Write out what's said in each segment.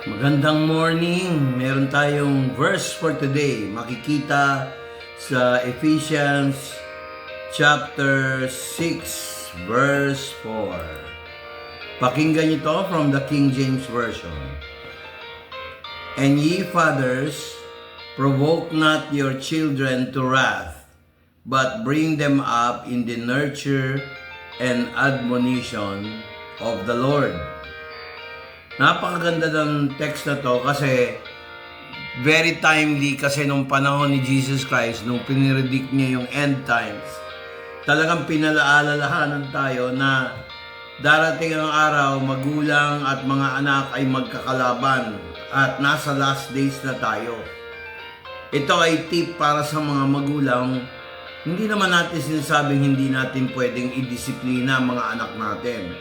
Magandang morning! Meron tayong verse for today. Makikita sa Ephesians chapter 6 verse 4. Pakinggan niyo to from the King James Version. And ye fathers, provoke not your children to wrath, but bring them up in the nurture and admonition of the Lord. Napakaganda ng text na to kasi very timely kasi nung panahon ni Jesus Christ, nung piniredict niya yung end times, talagang pinalaalalahanan tayo na darating ang araw, magulang at mga anak ay magkakalaban at nasa last days na tayo. Ito ay tip para sa mga magulang. Hindi naman natin sinasabing hindi natin pwedeng idisiplina ang mga anak natin.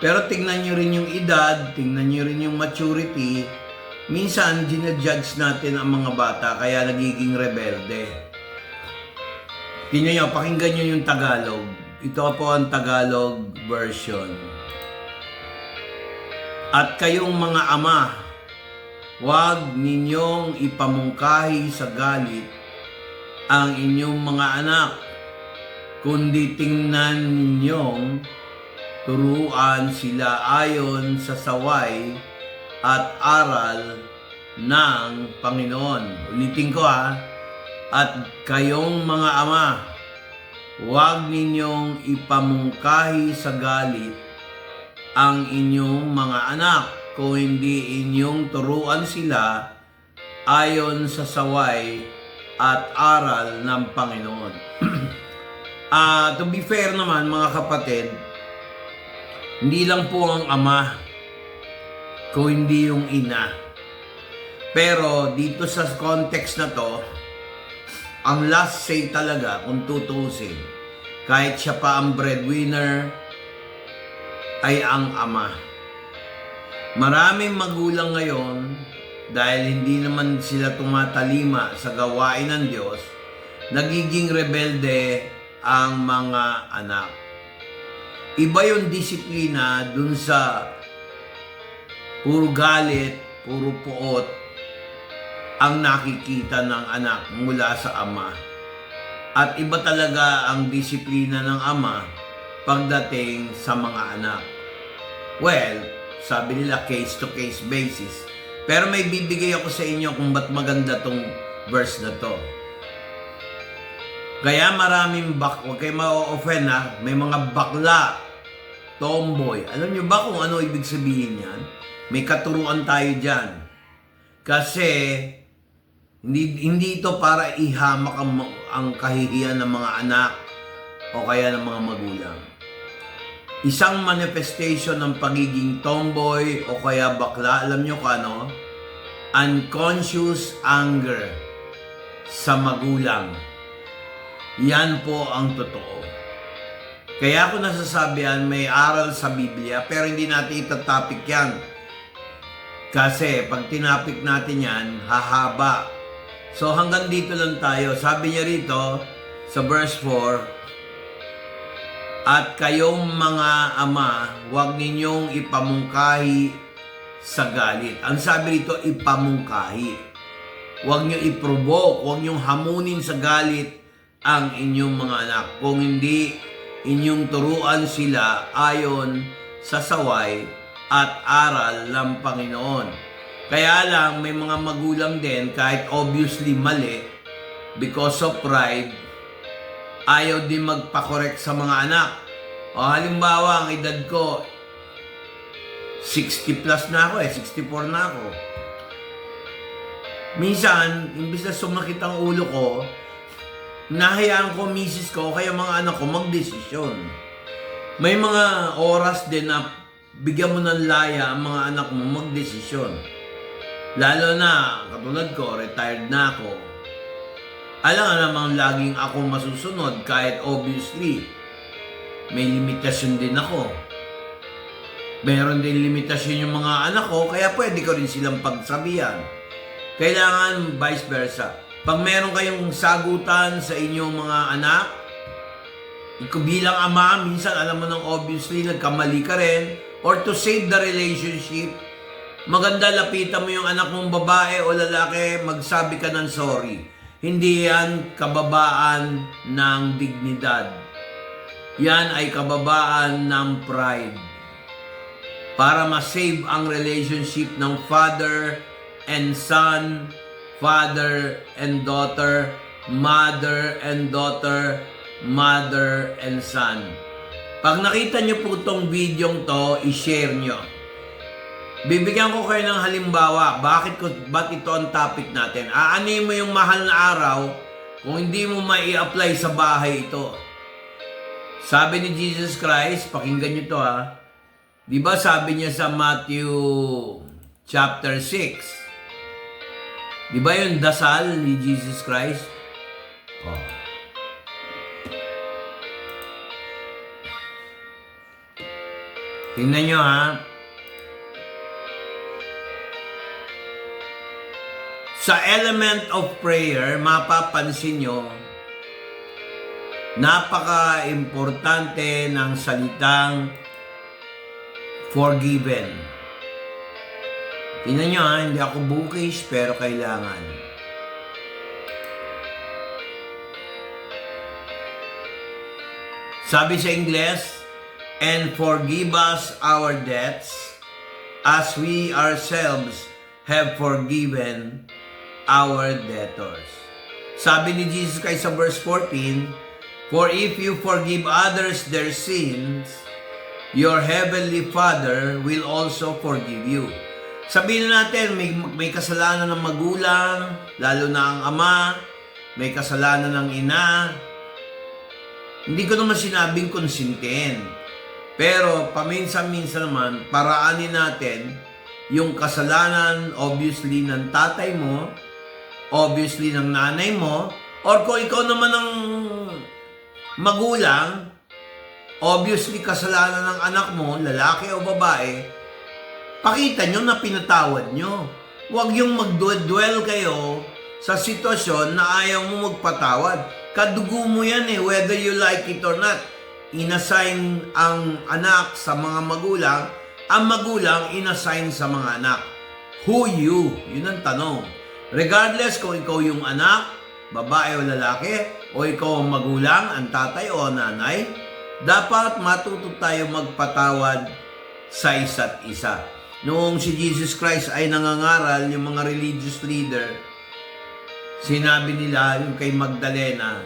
Pero tingnan nyo rin yung edad, tingnan nyo rin yung maturity. Minsan, ginajudge natin ang mga bata kaya nagiging rebelde. Tingnan nyo, pakinggan nyo yung Tagalog. Ito po ang Tagalog version. At kayong mga ama, huwag ninyong ipamungkahi sa galit ang inyong mga anak, kundi tingnan ninyong turuan sila ayon sa saway at aral ng Panginoon. Ulitin ko At kayong mga ama, huwag ninyong ipamungkahi sa galit ang inyong mga anak, kung hindi inyong turuan sila ayon sa saway at aral ng Panginoon. To be fair naman mga kapatid, hindi lang po ang ama, kung hindi yung ina. Pero dito sa context na to, ang last say talaga, kung tutusin, kahit siya pa ang breadwinner, ay ang ama. Maraming magulang ngayon, dahil hindi naman sila tumatalima sa gawain ng Diyos, nagiging rebelde ang mga anak. Iba yung disiplina dun sa puro galit, puro puot ang nakikita ng anak mula sa ama. At iba talaga ang disiplina ng ama pagdating sa mga anak. Well, sabi nila case-to-case basis. Pero may bibigay ako sa inyo kung ba't maganda tong verse na to. Kaya maraming huwag kayo ma-offend may mga bakla, tomboy. Alam nyo ba kung ano ibig sabihin yan? May katuruan tayo dyan. Kasi, hindi ito para ihamak ang kahihiyan ng mga anak o kaya ng mga magulang. Isang manifestation ng pagiging tomboy o kaya bakla, alam nyo kung ano? Unconscious anger sa magulang. Yan po ang totoo. Kaya ako nasasabihan, may aral sa Biblia, pero hindi natin itatopic yan. Kasi pag tinapik natin yan, hahaba. So hanggang dito lang tayo. Sabi niya rito, sa verse 4, at kayong mga ama, huwag ninyong ipamungkahi sa galit. Ang sabi rito, ipamungkahi. Huwag niyo i-provoke, huwag niyong hamunin sa galit ang inyong mga anak. Kung hindi, inyong turuan sila ayon sa saway at aral ng Panginoon. Kaya lang, may mga magulang din, kahit obviously mali, because of pride, ayaw din magpakorek sa mga anak. O halimbawa, ang edad ko, 60 plus na ako 64 na ako. Minsan, imbis na sumakit ang ulo ko, nahayaan ko misis ko kaya mga anak ko magdesisyon. May mga oras din na bigyan mo ng laya ang mga anak mo magdesisyon. Lalo na, katulad ko, retired na ako. Alam nga namang laging ako masusunod kahit obviously may limitasyon din ako. Meron din limitasyon yung mga anak ko kaya pwede ko rin silang pagsabihan. Kailangan vice versa. Pag meron kayong sagutan sa inyong mga anak, ikaw bilang ama, minsan alam mo nang obviously nagkamali ka rin, or to save the relationship, Maganda lapitan mo yung anak mong babae o lalaki, magsabi ka ng sorry. Hindi yan kababaan ng dignidad. Yan ay kababaan ng pride. Para ma-save ang relationship ng father and son, father and daughter, mother and daughter, mother and son. Pag nakita nyo po itong video to, i-share nyo. Bibigyan ko kayo ng halimbawa. Ba't ito ang topic natin? Aanin mo yung mahal na araw kung hindi mo mai-apply sa bahay ito. Sabi ni Jesus Christ, pakinggan nyo to ha. Di ba sabi niya sa Matthew chapter 6? Di ba yung dasal ni Jesus Christ? Oh. Tingnan nyo ha. Sa element of prayer, mapapansin nyo, napaka-importante ng salitang forgiven. Tingnan nyo ha, hindi ako bookish pero kailangan. Sabi sa Ingles, and forgive us our debts as we ourselves have forgiven our debtors. Sabi ni Jesus Christ sa verse 14, for if you forgive others their sins, your heavenly Father will also forgive you. Sabihin natin, may kasalanan ng magulang, lalo na ang ama, may kasalanan ng ina. Hindi ko naman sinabing konsintihin. Pero paminsan-minsan naman, paraanin natin yung kasalanan obviously ng tatay mo, obviously ng nanay mo, or kung ikaw naman ang magulang, obviously kasalanan ng anak mo, lalaki o babae, pakita nyo na pinatawad nyo. Huwag yung mag-dwell kayo sa sitwasyon na ayaw mo magpatawad. Kadugo mo yan whether you like it or not. Inassign ang anak sa mga magulang, ang magulang inassign sa mga anak. Who you? Yun ang tanong. Regardless kung ikaw yung anak, babae o lalaki, o ikaw ang magulang, ang tatay o nanay, dapat matuto tayo magpatawad sa isa't isa. Noong si Jesus Christ ay nangangaral, yung mga religious leader, sinabi nila yung kay Magdalena,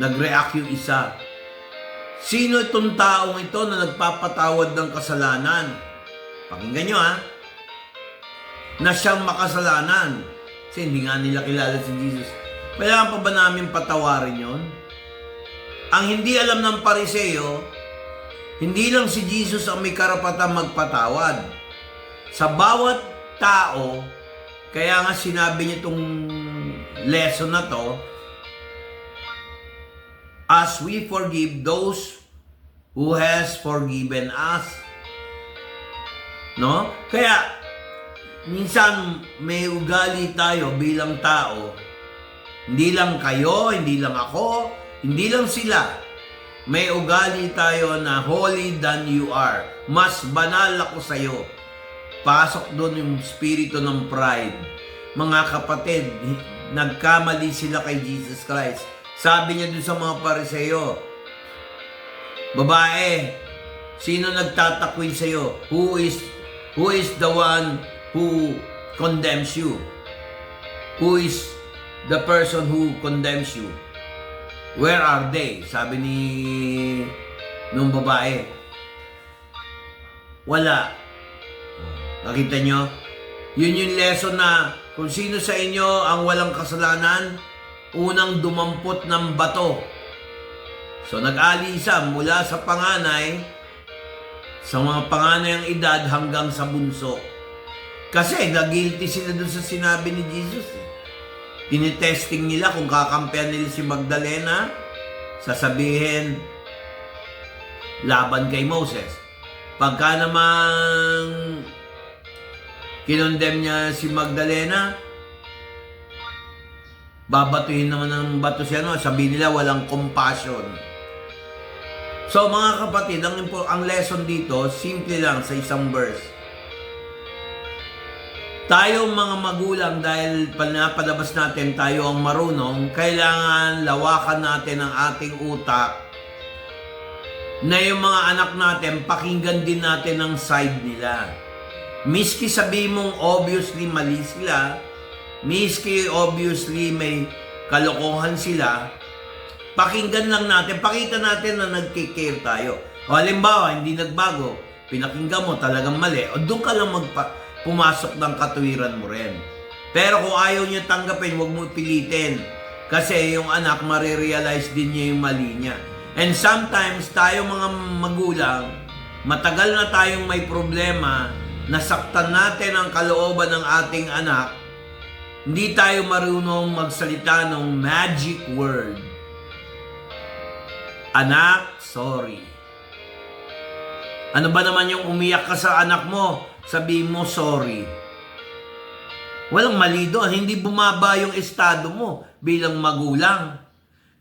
nag-react yung isa. Sino itong taong ito na nagpapatawad ng kasalanan? Pakinggan nyo ha. Na siyang makasalanan. Kasi hindi nga nila kilala si Jesus. Kailangan pa ba namin patawarin yon? Ang hindi alam ng Pariseo, hindi lang si Jesus ang may karapatang magpatawad. Sa bawat tao, kaya nga sinabi niya itong lesson na to, as we forgive those who has forgiven us. No? Kaya, minsan may ugali tayo bilang tao. Hindi lang kayo, hindi lang ako, hindi lang sila. May ugali tayo na holy than you are. Mas banal ako sa'yo. Pasok doon yung spirito ng pride. Mga kapatid, nagkamali sila kay Jesus Christ. Sabi niya doon sa mga Pariseo, babae, sino nagtatakwil sa'yo? Who is the one who condemns you? Who is the person who condemns you? Where are they? Sabi ni nung babae. Wala. Nakita nyo? Yun yung lesson na kung sino sa inyo ang walang kasalanan, unang dumampot ng bato. So nag-alisa mula sa panganay, sa mga panganay ang edad hanggang sa bunso. Kasi nag-guilty sila dun sa sinabi ni Jesus. Tinitesting nila kung kakampihan nila si Magdalena, sasabihin, laban kay Moses. Pagka namang kinondem niya si Magdalena, babatuhin naman ng bato siya, no? Sabihin nila walang compassion. So mga kapatid, ang lesson dito, simple lang sa isang verse. Tayo mga magulang, dahil palabas natin tayo ang marunong, kailangan lawakan natin ang ating utak na yung mga anak natin, pakinggan din natin ang side nila. Miski sabihin mong obviously mali sila, miski obviously may kalokohan sila, pakinggan lang natin, pakita natin na nagkikare tayo. O halimbawa, hindi nagbago, pinakinggan mo talagang mali, o doon ka lang pumasok ng katuwiran mo rin. Pero kung ayaw niyo tanggapin, huwag mo pilitin. Kasi yung anak, marirealize din niya yung mali niya. And sometimes, tayo mga magulang, matagal na tayong may problema, nasaktan natin ang kalooban ng ating anak, hindi tayo marunong magsalita ng magic word. Anak, sorry. Ano ba naman yung umiyak ka sa anak mo? Sabihin mo, sorry. Walang mali doon. Hindi bumaba yung estado mo bilang magulang.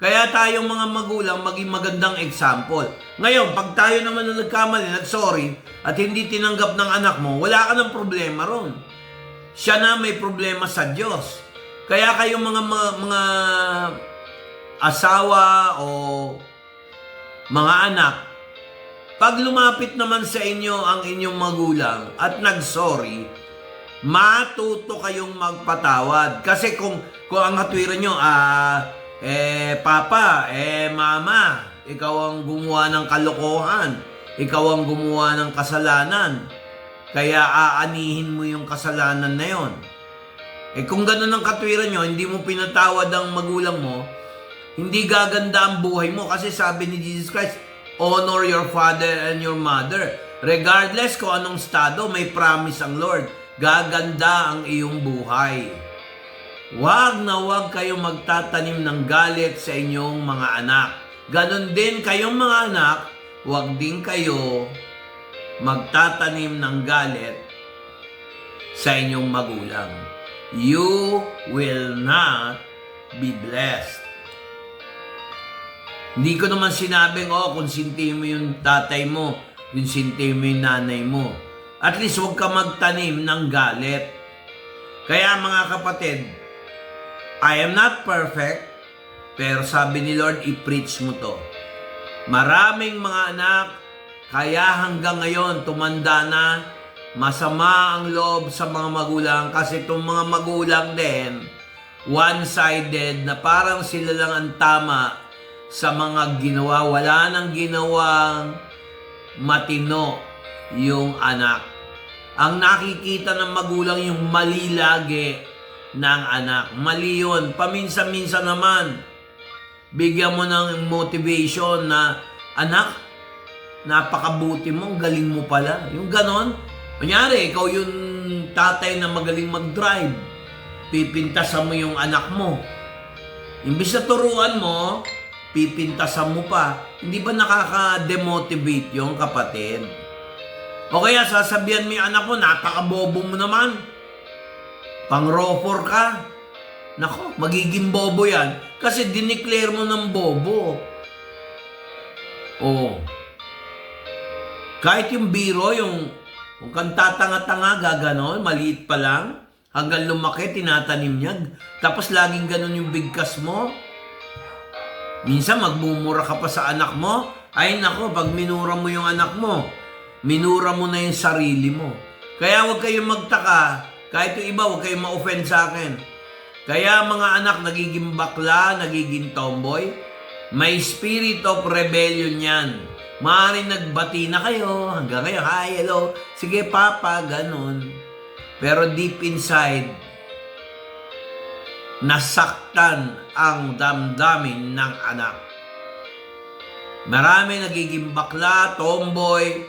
Kaya tayong mga magulang, maging magandang example. Ngayon, pag tayo naman na nagkamali, sorry, at hindi tinanggap ng anak mo, wala ka ng problema ron. Siya na may problema sa Diyos. Kaya kayong mga asawa o mga anak, pag lumapit naman sa inyo ang inyong magulang at nag-sorry, matuto kayong magpatawad. Kasi kung ang katwiran nyo, papa, mama, ikaw ang gumawa ng kalokohan, ikaw ang gumawa ng kasalanan, kaya aanihin mo yung kasalanan na yon. Kung ganun ang katwiran nyo, hindi mo pinatawad ang magulang mo, hindi gaganda ang buhay mo. Kasi sabi ni Jesus Christ, honor your father and your mother. Regardless kung anong estado, may promise ang Lord. Gaganda ang iyong buhay. Huwag na huwag kayong magtatanim ng galit sa inyong mga anak. Ganon din kayong mga anak, huwag din kayo magtatanim ng galit sa inyong magulang. You will not be blessed. Hindi ko naman sinabing, konsintihin mo yung tatay mo, konsintihin mo yung nanay mo. At least huwag ka magtanim ng galit. Kaya mga kapatid, I am not perfect, pero sabi ni Lord, i-preach mo to. Maraming mga anak, kaya hanggang ngayon, tumanda na, masama ang loob sa mga magulang kasi itong mga magulang din, one-sided na parang sila lang ang tama sa mga ginawa. Wala nang ginawang matino yung anak. Ang nakikita ng magulang yung mali lagi ng anak. Mali yun. Paminsan-minsan naman, bigyan mo ng motivation na, anak, napakabuti mo, galing mo pala. Yung ganon. Kunyari, ikaw yung tatay na magaling mag-drive. Pipintasan mo yung anak mo. Imbis na turuan mo, pipintasan mo pa. Hindi ba nakaka-demotivate yung kapatid? O kaya sasabihan mo yung anak mo, napakabobo mo naman. Pang-rofor ka. Nako, magiging bobo yan. Kasi dineclare mo ng bobo. Kahit yung biro, kung kang tatanga-tanga, gaganon, maliit pa lang, hanggang lumaki, tinatanim niya. Tapos laging ganon yung bigkas mo. Minsan magmumura ka pa sa anak mo. Ay nako, pag minura mo yung anak mo, minura mo na yung sarili mo. Kaya huwag kayong magtaka. Kahit yung iba, huwag kayong ma-offend sa akin. Kaya mga anak, nagiging bakla, nagiging tomboy. May spirit of rebellion yan. Maaaring nagbati na kayo, hanggang kayo, hi, hello, sige papa, ganun. Pero deep inside, nasaktan ang damdamin ng anak. Marami nagiging bakla, tomboy,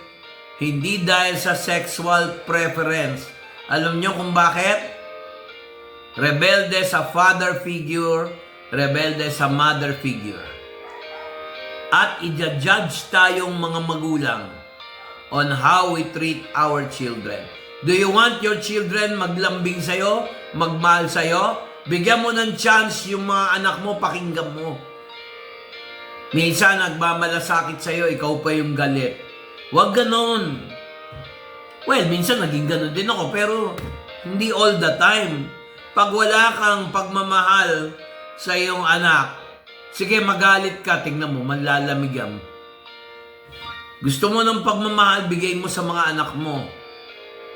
hindi dahil sa sexual preference. Alam nyo kung bakit? Rebelde sa father figure, rebelde sa mother figure. At i-judge tayong mga magulang on how we treat our children. Do you want your children maglambing sa'yo, magmahal sa'yo? Bigyan mo ng chance yung mga anak mo, pakinggan mo. Minsan nagmamalasakit sa'yo, ikaw pa yung galit. Huwag ganon. Well, minsan naging ganon din ako, pero Hindi all the time. Pag wala kang pagmamahal sa iyong anak, sige magalit ka, tingnan mo, manlalamig yan. Gusto mo ng pagmamahal, bigay mo sa mga anak mo.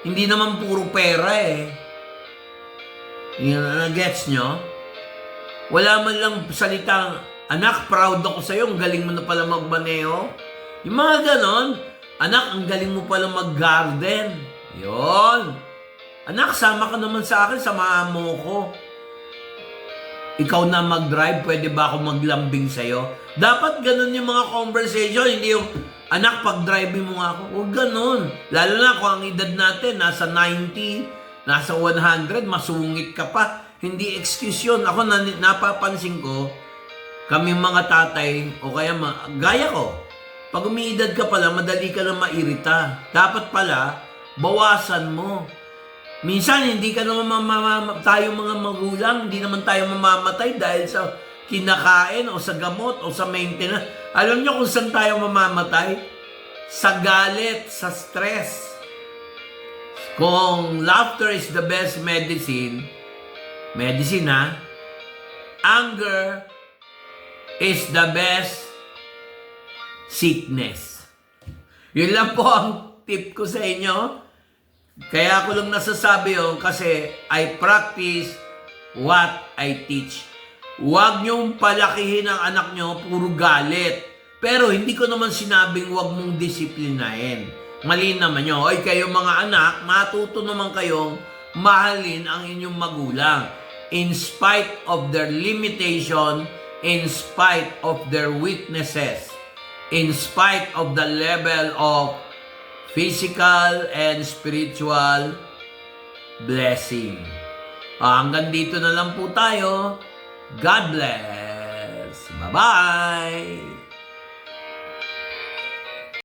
Hindi naman puro pera eh. Gets nyo? Wala man lang salitang, anak, proud ako sa'yo, ang galing mo na pala magmaneho. Yung mga ganon, anak, ang galing mo pala mag-garden. Yon. Anak, sama ka naman sa akin, samahan mo ko. Ikaw na mag-drive, pwede ba ako maglambing sa'yo? Dapat ganon yung mga conversation, hindi yung, anak, pag-driving mo nga ako. Huwag ganon. Lalo na kung ang edad natin, nasa 90, nasa 100, masungit ka pa. Hindi excuse yun. Ako napapansin ko, kami mga tatay, o kaya gaya ko, pag umiidad ka pala, madali ka na mairita. Dapat pala, bawasan mo. Minsan, hindi ka naman tayo mga magulang, hindi naman tayo mamamatay dahil sa kinakain o sa gamot o sa maintenance. Alam nyo kung saan tayo mamamatay? Sa galit, sa stress. Kung laughter is the best medicine ha, anger is the best sickness. Yun lang po ang tip ko sa inyo. Kaya ako lang nasasabi yun kasi I practice what I teach. Huwag niyong palakihin ang anak niyo puro galit. Pero hindi ko naman sinabing huwag mong disiplinahin. Mali naman yun. Oy, kayo mga anak, matuto naman kayong mahalin ang inyong magulang. In spite of their limitation, in spite of their weaknesses, in spite of the level of physical and spiritual blessing. Hanggang dito na lang po tayo. God bless. Bye-bye.